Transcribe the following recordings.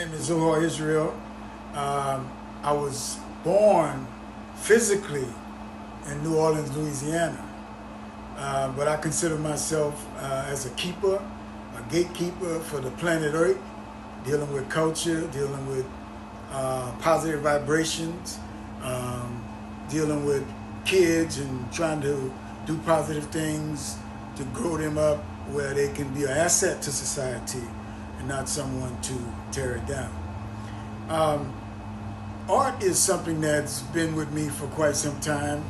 name is Zohar Israel. I was born physically in New Orleans, Louisiana, but I consider myself as a keeper, a gatekeeper for the planet Earth, dealing with culture, dealing with positive vibrations, dealing with kids and trying to do positive things to grow them up where they can be an asset to society and not someone to tear it down. Art is something that's been with me for quite some time,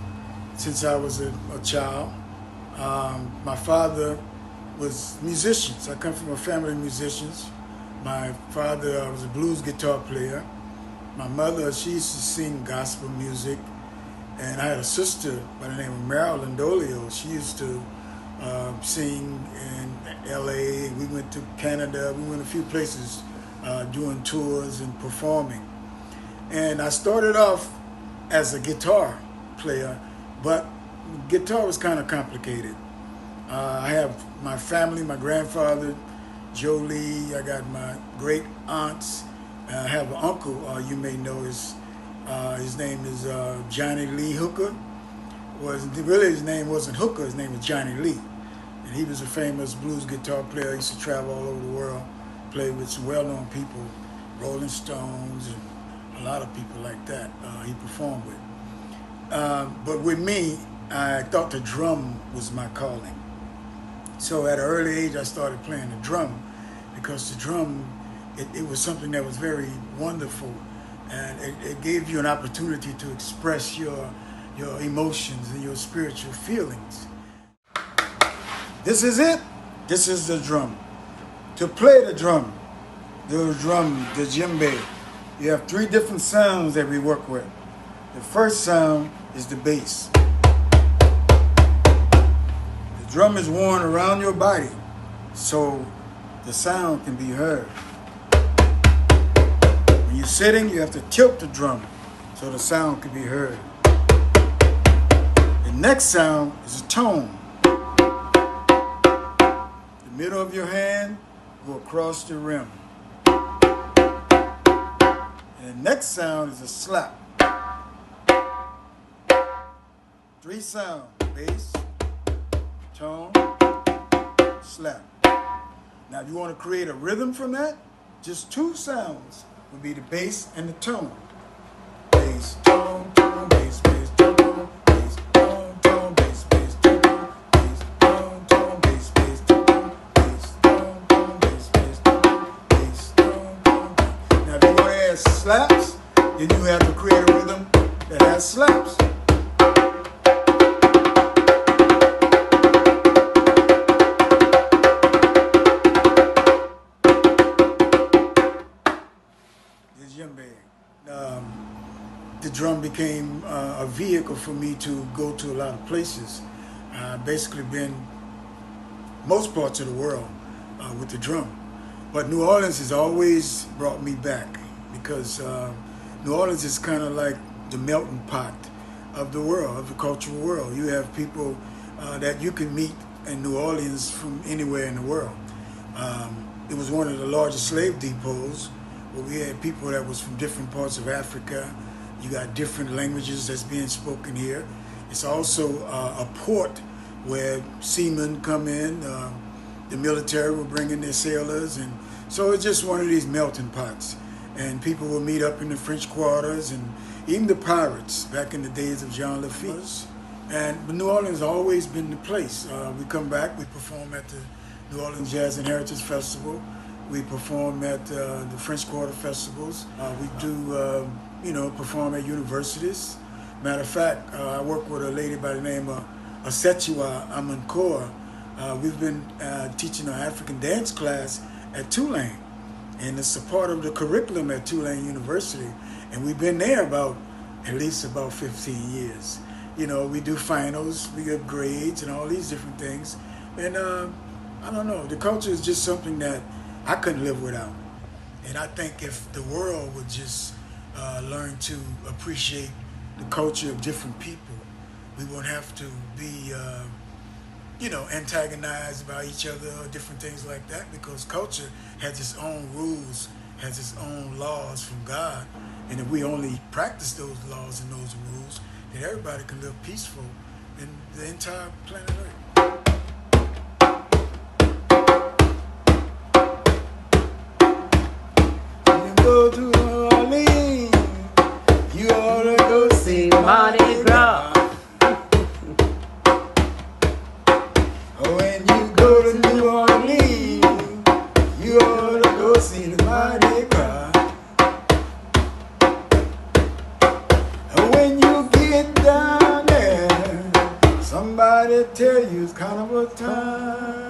since I was a child. My father was musicians. I come from a family of musicians. My father was a blues guitar player. My mother, she used to sing gospel music. And I had a sister by the name of Marilyn Dolio. She used to sing in LA. We went to Canada. We went a few places doing tours and performing. And I started off as a guitar player, but guitar was kind of complicated. I have my family, my grandfather, Joe Lee. I got my great aunts. I have an uncle you may know. His name is Johnny Lee Hooker. Really his name wasn't Hooker, his name was Johnny Lee. And he was a famous blues guitar player. He used to travel all over the world, played with some well-known people, Rolling Stones, and a lot of people like that he performed with. But with me, I thought the drum was my calling. So at an early age, I started playing the drum, because the drum, it was something that was very wonderful, and it gave you an opportunity to express your emotions and your spiritual feelings. This is it. This is the drum. To play the drum, the djembe, you have 3 different sounds that we work with. The first sound is the bass. The drum is worn around your body, so the sound can be heard. When you're sitting, you have to tilt the drum so the sound can be heard. The next sound is a tone. The middle of your hand go across the rim. And the next sound is a slap. 3 sounds: bass, tone, slap. Now if you want to create a rhythm from that, just 2 sounds would be the bass and the tone. Bass, tone, tone, bass, bass, tone, bass, tone, tone, bass, bass, tone, bass, tone, tone, bass, bass, tone, bass, tone, tone, bass, bass, tone, bass, tone, tone. Now if you want to add slaps, then you have to create a rhythm that has slaps. The drum became a vehicle for me to go to a lot of places. I've basically been most parts of the world with the drum. But New Orleans has always brought me back, because New Orleans is kind of like the melting pot of the world, of the cultural world. You have people that you can meet in New Orleans from anywhere in the world. It was one of the largest slave depots, where we had people that was from different parts of Africa. You got different languages that's being spoken here. It's also a port where seamen come in. The military will bring in their sailors, and so it's just one of these melting pots. And people will meet up in the French quarters, and even the pirates back in the days of Jean Lafitte. And New Orleans has always been the place. We come back, we perform at the New Orleans Jazz and Heritage Festival. We perform at the French Quarter festivals. We do, perform at universities. Matter of fact, I work with a lady by the name of Asetua Amankoa. We've been teaching an African dance class at Tulane, and it's a part of the curriculum at Tulane University. And we've been there at least about 15 years. You know, we do finals, we get grades and all these different things. And I don't know, the culture is just something that I couldn't live without. And I think if the world would just learn to appreciate the culture of different people, we won't have to be, antagonized by each other or different things like that, because culture has its own rules, has its own laws from God, and if we only practice those laws and those rules, then everybody can live peaceful in the entire planet Earth. You go to New Orleans, you ought to go see Mardi Gras. When you go to New Orleans, you ought to go see the Mardi Gras. When you get down there, somebody tell you it's carnival time.